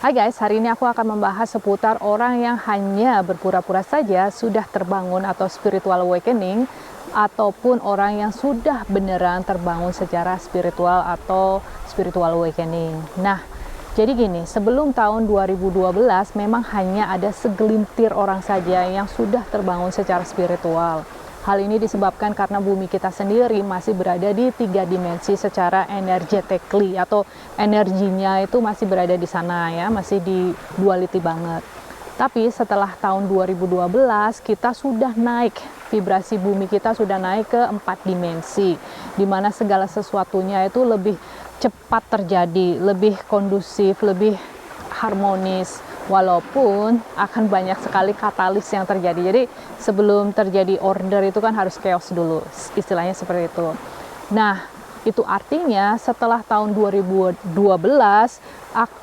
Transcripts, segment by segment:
Hai guys, hari ini aku akan membahas seputar orang yang hanya berpura-pura saja sudah terbangun atau spiritual awakening, ataupun orang yang sudah beneran terbangun secara spiritual atau spiritual awakening. Nah, jadi gini, sebelum tahun 2012 memang hanya ada segelintir orang saja yang sudah terbangun secara spiritual. Hal ini disebabkan karena bumi kita sendiri masih berada di 3 dimensi secara energetically, atau energinya itu masih berada di sana ya, masih di duality banget. Tapi setelah tahun 2012 kita sudah naik, vibrasi bumi kita sudah naik ke 4 dimensi, di mana segala sesuatunya itu lebih cepat terjadi, lebih kondusif, lebih harmonis. Walaupun akan banyak sekali katalis yang terjadi. Jadi sebelum terjadi order itu kan harus chaos dulu, istilahnya seperti itu. Nah, itu artinya setelah tahun 2012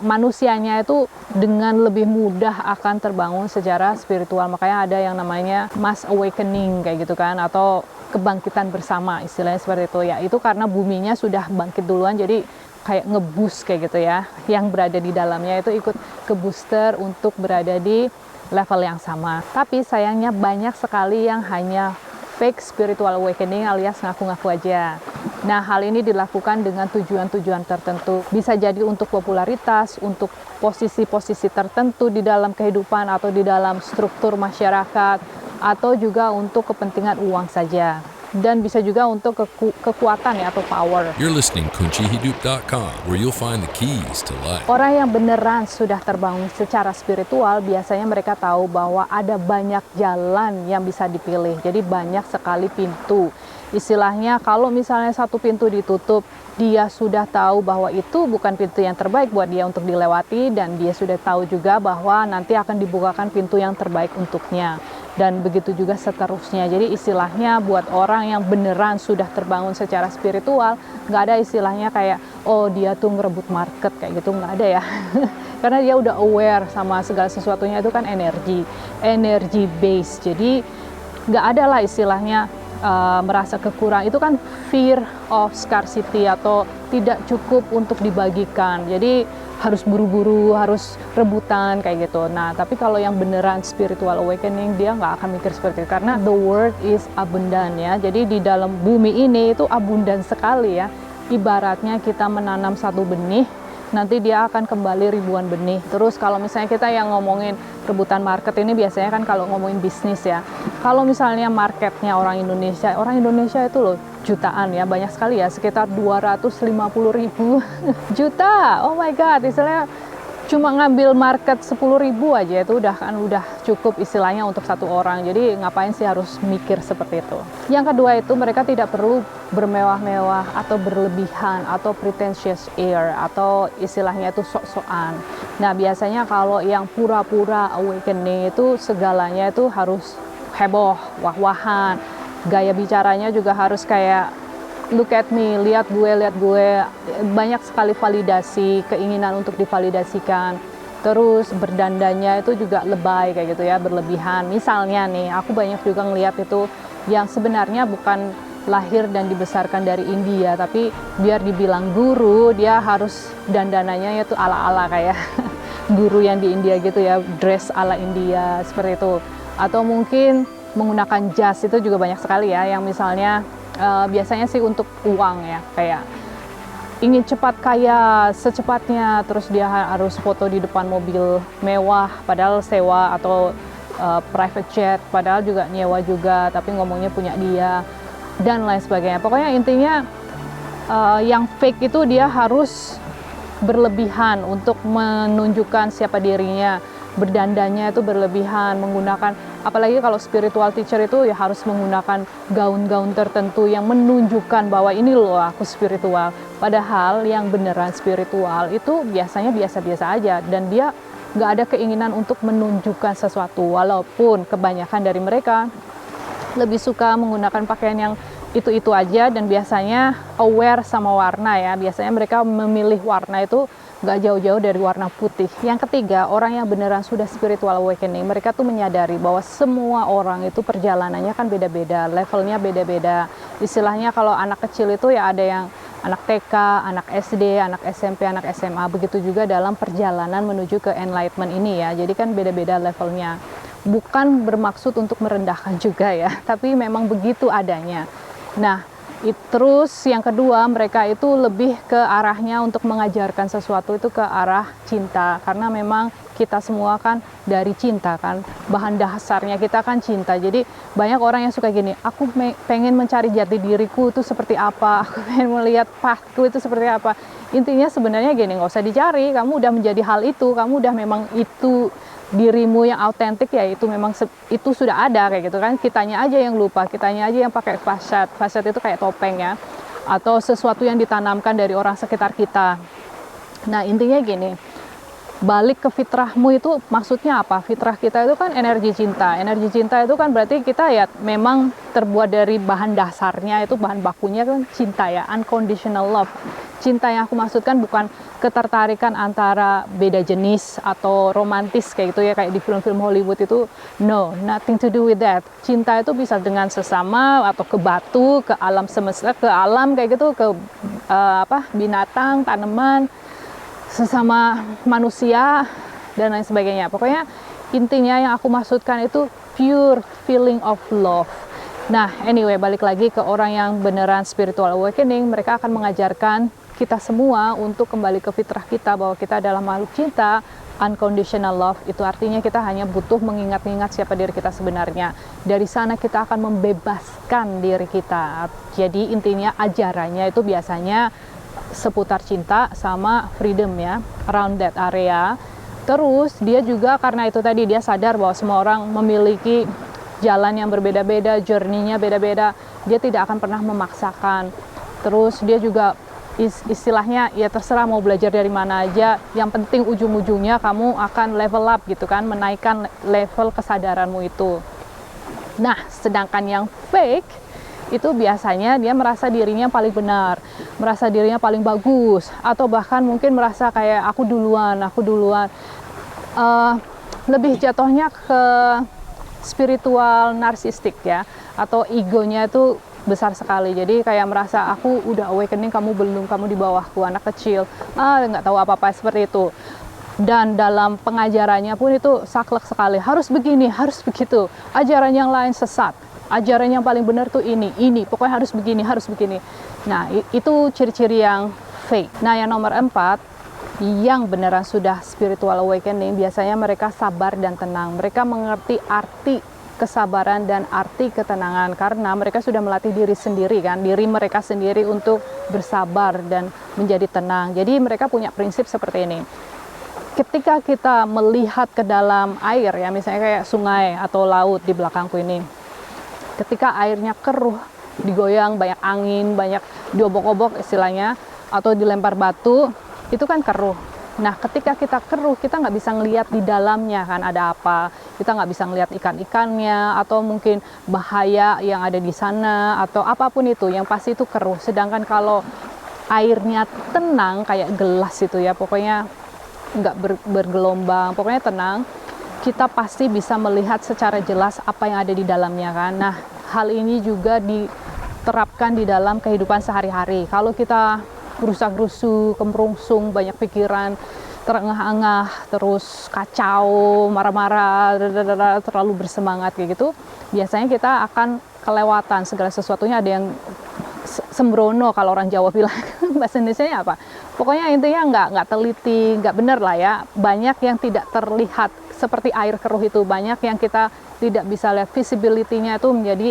manusianya itu dengan lebih mudah akan terbangun secara spiritual. Makanya ada yang namanya mass awakening kayak gitu kan, atau kebangkitan bersama, istilahnya seperti itu ya. Itu karena buminya sudah bangkit duluan, jadi kayak ngeboost kayak gitu ya, yang berada di dalamnya itu ikut ke booster untuk berada di level yang sama. Tapi sayangnya banyak sekali yang hanya fake spiritual awakening alias ngaku-ngaku aja. Nah, hal ini dilakukan dengan tujuan-tujuan tertentu. Bisa jadi untuk popularitas, untuk posisi-posisi tertentu di dalam kehidupan atau di dalam struktur masyarakat, atau juga untuk kepentingan uang saja. Dan bisa juga untuk kekuatan ya, atau power. You're listening kuncihidup.com, where you'll find the keys to life. Orang yang beneran sudah terbangun secara spiritual, biasanya mereka tahu bahwa ada banyak jalan yang bisa dipilih. Jadi banyak sekali pintu. Istilahnya kalau misalnya satu pintu ditutup, dia sudah tahu bahwa itu bukan pintu yang terbaik buat dia untuk dilewati, dan dia sudah tahu juga bahwa nanti akan dibukakan pintu yang terbaik untuknya. Dan begitu juga seterusnya. Jadi istilahnya buat orang yang beneran sudah terbangun secara spiritual, nggak ada istilahnya kayak, oh dia tuh ngerebut market, kayak gitu, nggak ada ya. Karena dia udah aware sama segala sesuatunya, itu kan energi base. Jadi nggak ada lah istilahnya merasa kekurangan. Itu kan fear of scarcity, atau tidak cukup untuk dibagikan. Jadi harus buru-buru, harus rebutan kayak gitu. Nah, tapi kalau yang beneran spiritual awakening, dia nggak akan mikir seperti itu, karena the world is abundant ya. Jadi di dalam bumi ini itu abundan sekali ya. Ibaratnya kita menanam satu benih, nanti dia akan kembali ribuan benih. Terus kalau misalnya kita yang ngomongin rebutan market ini, biasanya kan kalau ngomongin bisnis ya, kalau misalnya marketnya orang Indonesia itu loh jutaan ya, banyak sekali ya, sekitar 250.000 juta. Oh my god, istilahnya cuma ngambil market 10.000 aja itu udah cukup istilahnya untuk satu orang. Jadi ngapain sih harus mikir seperti itu. Yang kedua itu, mereka tidak perlu bermewah-mewah atau berlebihan atau pretentious air, atau istilahnya itu sok-sokan. Nah, biasanya kalau yang pura-pura awakening itu segalanya itu harus heboh, wah-wahan. Gaya bicaranya juga harus kayak look at me, lihat gue, banyak sekali validasi, keinginan untuk divalidasikan. Terus berdandanya itu juga lebay kayak gitu ya, berlebihan. Misalnya nih, aku banyak juga ngeliat itu yang sebenarnya bukan lahir dan dibesarkan dari India, tapi biar dibilang guru, dia harus dandananya itu ala-ala kayak guru yang di India gitu ya, dress ala India seperti itu. Atau mungkin menggunakan jas, itu juga banyak sekali ya, yang misalnya biasanya sih untuk uang ya, kayak ingin cepat kaya secepatnya, terus dia harus foto di depan mobil mewah padahal sewa, atau private jet padahal juga nyewa juga, tapi ngomongnya punya dia, dan lain sebagainya. Pokoknya intinya yang fake itu dia harus berlebihan untuk menunjukkan siapa dirinya. Berdandanya itu berlebihan, menggunakan, apalagi kalau spiritual teacher itu ya harus menggunakan gaun-gaun tertentu yang menunjukkan bahwa ini loh aku spiritual. Padahal yang beneran spiritual itu biasanya biasa-biasa aja, dan dia nggak ada keinginan untuk menunjukkan sesuatu. Walaupun kebanyakan dari mereka lebih suka menggunakan pakaian yang itu-itu aja, dan biasanya aware sama warna ya. Biasanya mereka memilih warna itu nggak jauh-jauh dari warna putih. Yang ketiga, orang yang beneran sudah spiritual awakening, mereka tuh menyadari bahwa semua orang itu perjalanannya kan beda-beda, levelnya beda-beda. Istilahnya kalau anak kecil itu ya ada yang anak TK, anak SD, anak SMP, anak SMA. Begitu juga dalam perjalanan menuju ke enlightenment ini ya. Jadi kan beda-beda levelnya. Bukan bermaksud untuk merendahkan juga ya, tapi memang begitu adanya. Nah, terus yang kedua, mereka itu lebih ke arahnya untuk mengajarkan sesuatu itu ke arah cinta, karena memang kita semua kan dari cinta kan, bahan dasarnya kita kan cinta. Jadi banyak orang yang suka gini, aku pengen mencari jati diriku itu seperti apa, aku pengen melihat pathku itu seperti apa. Intinya sebenarnya gini, nggak usah dicari, kamu udah menjadi hal itu, kamu udah memang itu dirimu yang autentik ya, itu memang itu sudah ada kayak gitu kan. Kitanya aja yang lupa, kitanya aja yang pakai fasad itu kayak topeng ya, atau sesuatu yang ditanamkan dari orang sekitar kita. Nah intinya gini, balik ke fitrahmu itu maksudnya apa? Fitrah kita itu kan energi cinta. Energi cinta itu kan berarti kita ya memang terbuat dari bahan dasarnya, itu bahan bakunya kan cinta ya, unconditional love. Cinta yang aku maksudkan bukan ketertarikan antara beda jenis atau romantis kayak gitu ya, kayak di film-film Hollywood itu. No, nothing to do with that. Cinta itu bisa dengan sesama atau ke batu, ke alam semesta, ke alam kayak gitu, ke binatang, tanaman, sesama manusia dan lain sebagainya. Pokoknya intinya yang aku maksudkan itu pure feeling of love. Nah anyway, balik lagi ke orang yang beneran spiritual awakening, mereka akan mengajarkan kita semua untuk kembali ke fitrah kita, bahwa kita adalah makhluk cinta, unconditional love. Itu artinya kita hanya butuh mengingat-ingat siapa diri kita sebenarnya. Dari sana kita akan membebaskan diri kita. Jadi intinya ajarannya itu biasanya seputar cinta sama freedom ya, around that area. Terus dia juga karena itu tadi, dia sadar bahwa semua orang memiliki jalan yang berbeda-beda, journey-nya beda-beda, dia tidak akan pernah memaksakan. Terus dia juga istilahnya ya terserah mau belajar dari mana aja, yang penting ujung-ujungnya kamu akan level up gitu kan, menaikkan level kesadaranmu itu. Nah sedangkan yang fake itu biasanya dia merasa dirinya paling benar, merasa dirinya paling bagus, atau bahkan mungkin merasa kayak aku duluan. Lebih jatuhnya ke spiritual narsistik ya, atau egonya itu besar sekali. Jadi kayak merasa aku udah awakening, kamu belum, kamu di bawahku, anak kecil, nggak tahu apa-apa seperti itu. Dan dalam pengajarannya pun itu saklek sekali, harus begini, harus begitu. Ajaran yang lain sesat. Ajaran yang paling benar tuh ini, pokoknya harus begini, harus begini. Nah, itu ciri-ciri yang fake. Nah, yang nomor 4, yang beneran sudah spiritual awakening, biasanya mereka sabar dan tenang. Mereka mengerti arti kesabaran dan arti ketenangan, karena mereka sudah melatih diri sendiri kan, diri mereka sendiri untuk bersabar dan menjadi tenang. Jadi mereka punya prinsip seperti ini. Ketika kita melihat ke dalam air ya, misalnya kayak sungai atau laut di belakangku ini, ketika airnya keruh, digoyang, banyak angin, banyak diobok-obok istilahnya, atau dilempar batu, itu kan keruh. Nah, ketika kita keruh, kita nggak bisa ngelihat di dalamnya kan ada apa. Kita nggak bisa ngelihat ikan-ikannya, atau mungkin bahaya yang ada di sana, atau apapun itu, yang pasti itu keruh. Sedangkan kalau airnya tenang, kayak gelas itu ya, pokoknya nggak bergelombang, pokoknya tenang, kita pasti bisa melihat secara jelas apa yang ada di dalamnya kan. Nah, hal ini juga diterapkan di dalam kehidupan sehari-hari. Kalau kita gerusa-gerusu, kemerungsung, banyak pikiran, terengah-engah, terus kacau, marah-marah, terlalu bersemangat kayak gitu, biasanya kita akan kelewatan segala sesuatunya, ada yang sembrono kalau orang Jawa bilang. Bahasa Indonesianya apa? Pokoknya intinya nggak teliti, nggak benar lah ya. Banyak yang tidak terlihat seperti air keruh itu, banyak yang kita tidak bisa lihat, visibility-nya itu menjadi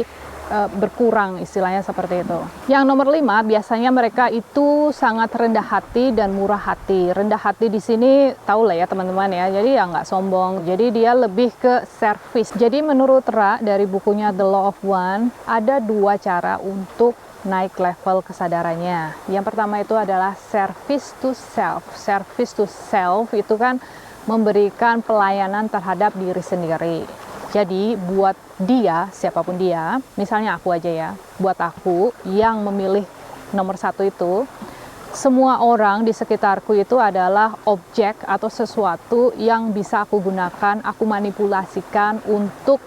berkurang, istilahnya seperti itu. Yang nomor 5, biasanya mereka itu sangat rendah hati dan murah hati. Rendah hati di sini tahu lah ya teman-teman ya, jadi ya nggak sombong, jadi dia lebih ke service. Jadi menurut Ra dari bukunya The Law of One, ada 2 cara untuk naik level kesadarannya. Yang pertama itu adalah service to self. Service to self itu kan memberikan pelayanan terhadap diri sendiri. Jadi buat dia, siapapun dia, misalnya aku aja ya, buat aku yang memilih nomor 1 itu, semua orang di sekitarku itu adalah objek atau sesuatu yang bisa aku gunakan, aku manipulasikan untuk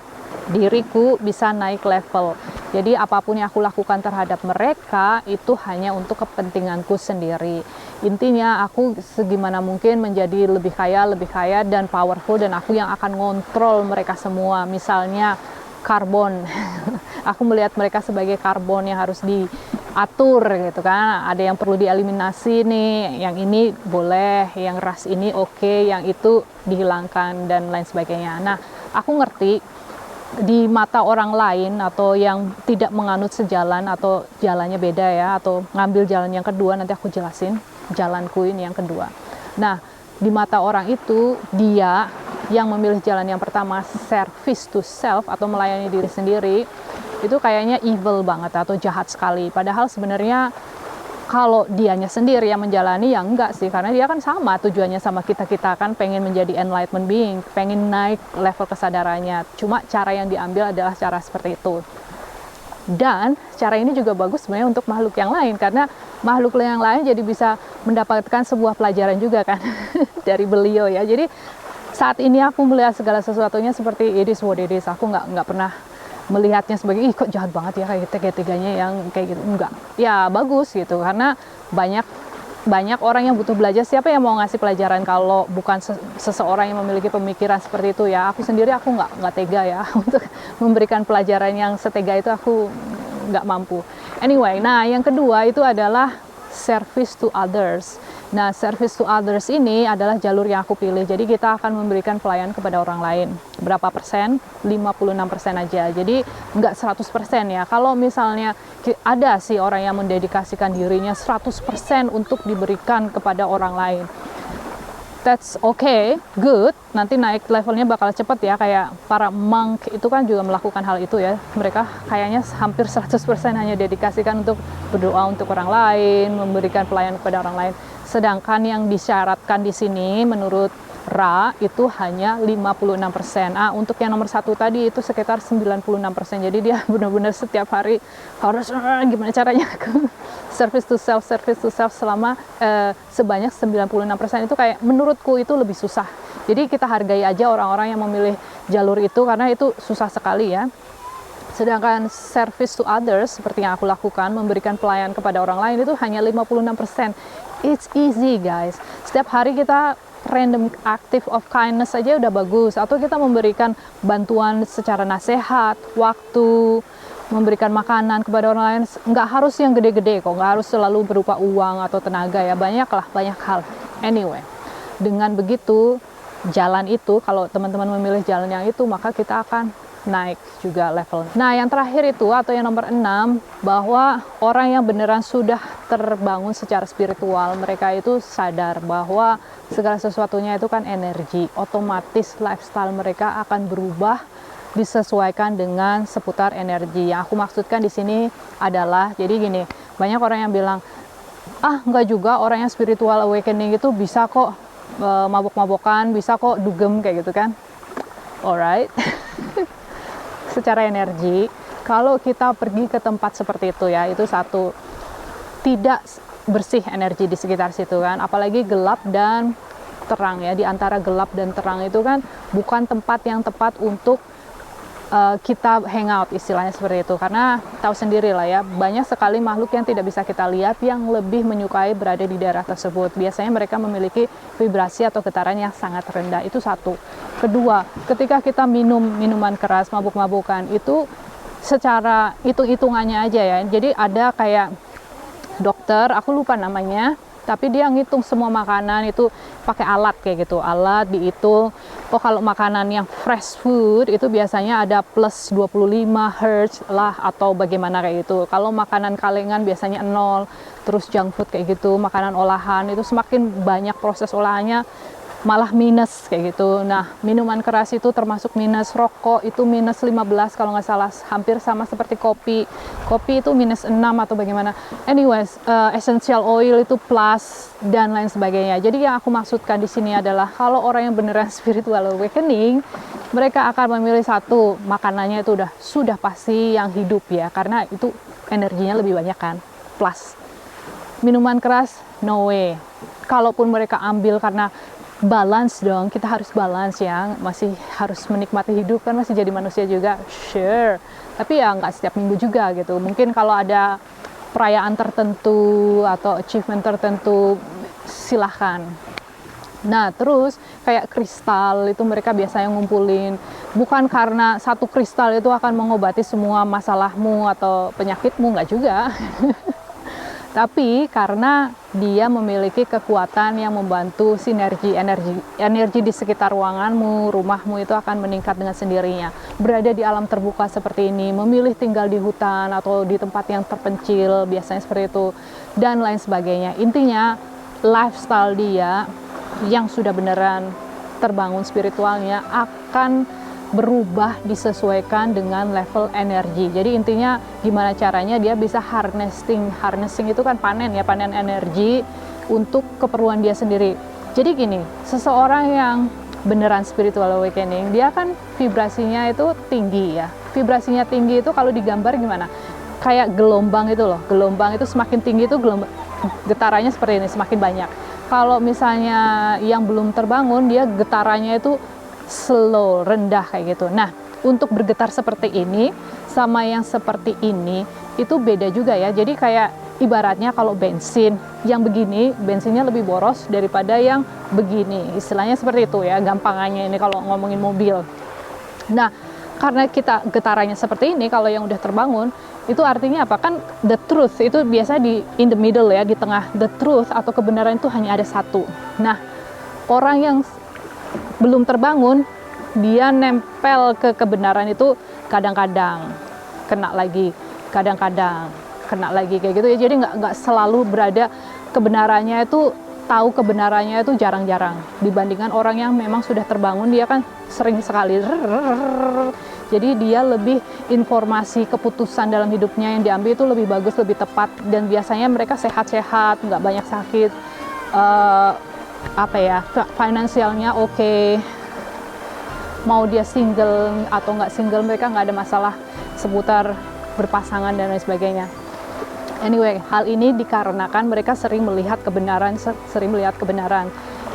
diriku bisa naik level. Jadi apapun yang aku lakukan terhadap mereka itu hanya untuk kepentinganku sendiri. Intinya aku segimana mungkin menjadi lebih kaya dan powerful, dan aku yang akan ngontrol mereka semua. Misalnya karbon. Aku melihat mereka sebagai karbon yang harus diatur gitu kan. Ada yang perlu dieliminasi nih, yang ini boleh, yang ras ini oke, yang itu dihilangkan dan lain sebagainya. Nah, aku ngerti di mata orang lain atau yang tidak menganut sejalan atau jalannya beda ya, atau ngambil jalan yang kedua, nanti aku jelasin jalanku ini yang kedua. Nah, di mata orang itu dia yang memilih jalan yang pertama, service to self atau melayani diri sendiri, itu kayaknya evil banget atau jahat sekali. Padahal sebenarnya kalau dianya sendiri yang menjalani, ya enggak sih, karena dia kan sama tujuannya sama kita kan pengen menjadi enlightenment being, pengen naik level kesadarannya. Cuma cara yang diambil adalah cara seperti itu. Dan cara ini juga bagus sebenarnya untuk makhluk yang lain, karena makhluk yang lain jadi bisa mendapatkan sebuah pelajaran juga kan dari beliau ya. Jadi saat ini aku melihat segala sesuatunya seperti it is what it is. Aku nggak pernah melihatnya sebagai ih kok jahat banget ya kayak tiga-tiganya yang kayak gitu. Enggak, ya bagus gitu, karena banyak orang yang butuh belajar. Siapa yang mau ngasih pelajaran kalau bukan seseorang yang memiliki pemikiran seperti itu ya. Aku sendiri aku nggak tega ya untuk memberikan pelajaran yang setega itu, aku nggak mampu. Anyway, nah yang kedua itu adalah service to others. Nah, service to others ini adalah jalur yang aku pilih. Jadi kita akan memberikan pelayanan kepada orang lain. Berapa persen? 56% aja. Jadi nggak 100% ya. Kalau misalnya ada sih orang yang mendedikasikan dirinya 100% untuk diberikan kepada orang lain. That's okay, good. Nanti naik levelnya bakal cepet ya. Kayak para monk itu kan juga melakukan hal itu ya. Mereka kayaknya hampir 100% hanya dedikasikan untuk berdoa untuk orang lain, memberikan pelayanan kepada orang lain. Sedangkan yang disyaratkan di sini menurut Ra itu hanya 56%. Untuk yang nomor 1 tadi itu sekitar 96%. Jadi dia benar-benar setiap hari harus gimana caranya service to self selama sebanyak 96%. Itu kayak menurutku itu lebih susah. Jadi kita hargai aja orang-orang yang memilih jalur itu, karena itu susah sekali ya. Sedangkan service to others seperti yang aku lakukan, memberikan pelayanan kepada orang lain, itu hanya 56%. It's easy guys. Setiap hari kita random active of kindness saja udah bagus. Atau kita memberikan bantuan secara nasihat, waktu, memberikan makanan kepada orang lain. Nggak harus yang gede-gede kok, nggak harus selalu berupa uang atau tenaga ya. Banyak hal. Anyway, dengan begitu jalan itu, kalau teman-teman memilih jalan yang itu, maka kita akan naik juga level. Nah, yang terakhir itu atau yang nomor 6, bahwa orang yang beneran sudah terbangun secara spiritual, mereka itu sadar bahwa segala sesuatunya itu kan energi. Otomatis lifestyle mereka akan berubah disesuaikan dengan seputar energi. Yang aku maksudkan di sini adalah, jadi gini, banyak orang yang bilang, enggak juga orang yang spiritual awakening itu bisa kok mabok-mabokan, bisa kok dugem kayak gitu kan. Alright. Secara energi, kalau kita pergi ke tempat seperti itu ya, itu satu, tidak bersih energi di sekitar situ kan, apalagi gelap dan terang ya. Di antara gelap dan terang itu kan bukan tempat yang tepat untuk kita hangout, istilahnya seperti itu. Karena tahu sendiri lah ya, banyak sekali makhluk yang tidak bisa kita lihat yang lebih menyukai berada di daerah tersebut. Biasanya mereka memiliki vibrasi atau getaran yang sangat rendah. Itu satu. Kedua, ketika kita minum minuman keras, mabuk-mabukan, itu secara hitung-hitungannya aja ya. Jadi ada kayak dokter, aku lupa namanya, tapi dia ngitung semua makanan itu pakai alat kayak gitu, alat dihitung. Oh, kalau makanan yang fresh food itu biasanya ada plus 25 Hz lah atau bagaimana kayak gitu. Kalau makanan kalengan biasanya 0, terus junk food kayak gitu, makanan olahan itu semakin banyak proses olahannya malah minus kayak gitu. Nah, minuman keras itu termasuk minus, rokok itu minus 15 kalau nggak salah, hampir sama seperti kopi. Kopi itu minus 6 atau bagaimana. Anyways, essential oil itu plus dan lain sebagainya. Jadi yang aku maksudkan di sini adalah kalau orang yang beneran spiritual awakening, mereka akan memilih satu, makanannya itu sudah pasti yang hidup ya, karena itu energinya lebih banyak kan, plus. Minuman keras, no way. Kalaupun mereka ambil karena balance dong, kita harus balance ya, masih harus menikmati hidup kan, masih jadi manusia juga, sure. Tapi ya nggak setiap minggu juga gitu. Mungkin kalau ada perayaan tertentu atau achievement tertentu, silahkan. Nah, terus kayak kristal itu mereka biasanya ngumpulin, bukan karena satu kristal itu akan mengobati semua masalahmu atau penyakitmu, nggak juga. Tapi karena dia memiliki kekuatan yang membantu sinergi energi di sekitar ruanganmu, rumahmu itu akan meningkat dengan sendirinya. Berada di alam terbuka seperti ini, memilih tinggal di hutan atau di tempat yang terpencil, biasanya seperti itu, dan lain sebagainya. Intinya, lifestyle dia yang sudah beneran terbangun spiritualnya akan berubah disesuaikan dengan level energi. Jadi intinya gimana caranya dia bisa harnessing itu kan panen ya, panen energi untuk keperluan dia sendiri. Jadi gini, seseorang yang beneran spiritual awakening, dia kan vibrasinya itu tinggi ya. Vibrasinya tinggi itu kalau digambar gimana? Kayak gelombang itu loh. Gelombang itu semakin tinggi itu getarannya seperti ini, semakin banyak. Kalau misalnya yang belum terbangun, dia getarannya itu slow, rendah kayak gitu. Nah, untuk bergetar seperti ini sama yang seperti ini itu beda juga ya. Jadi kayak ibaratnya kalau bensin yang begini, bensinnya lebih boros daripada yang begini. Istilahnya seperti itu ya, gampangannya ini kalau ngomongin mobil. Nah, karena kita getarannya seperti ini, kalau yang udah terbangun, itu artinya apa? Kan the truth itu biasa di in the middle ya, di tengah. The truth atau kebenaran itu hanya ada satu. Nah, orang yang belum terbangun, dia nempel ke kebenaran itu kadang-kadang kena lagi, kadang-kadang kena lagi kayak gitu ya. Jadi nggak selalu berada kebenarannya itu, tahu kebenarannya itu jarang-jarang dibandingkan orang yang memang sudah terbangun. Dia kan sering sekali, jadi dia lebih informasi keputusan dalam hidupnya yang diambil itu lebih bagus, lebih tepat, dan biasanya mereka sehat-sehat, nggak banyak sakit, finansialnya oke. Mau dia single atau nggak single, mereka nggak ada masalah seputar berpasangan dan lain sebagainya. Anyway, hal ini dikarenakan mereka sering melihat kebenaran.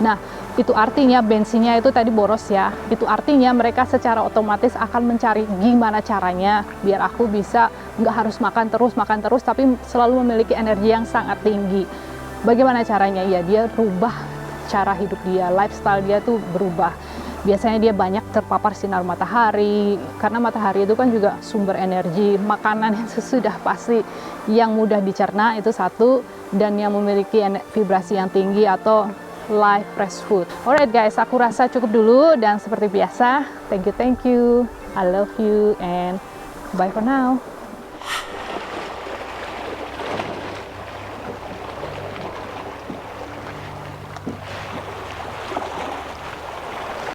Nah, itu artinya bensinnya itu tadi boros ya. Itu artinya mereka secara otomatis akan mencari gimana caranya biar aku bisa nggak harus makan terus, tapi selalu memiliki energi yang sangat tinggi. Bagaimana caranya? Ya, dia rubah cara hidup dia, lifestyle dia tuh berubah. Biasanya dia banyak terpapar sinar matahari, karena matahari itu kan juga sumber energi. Makanan yang sudah pasti yang mudah dicerna itu satu, dan yang memiliki vibrasi yang tinggi atau live fresh food. Alright guys, aku rasa cukup dulu, dan seperti biasa, thank you, I love you, and bye for now.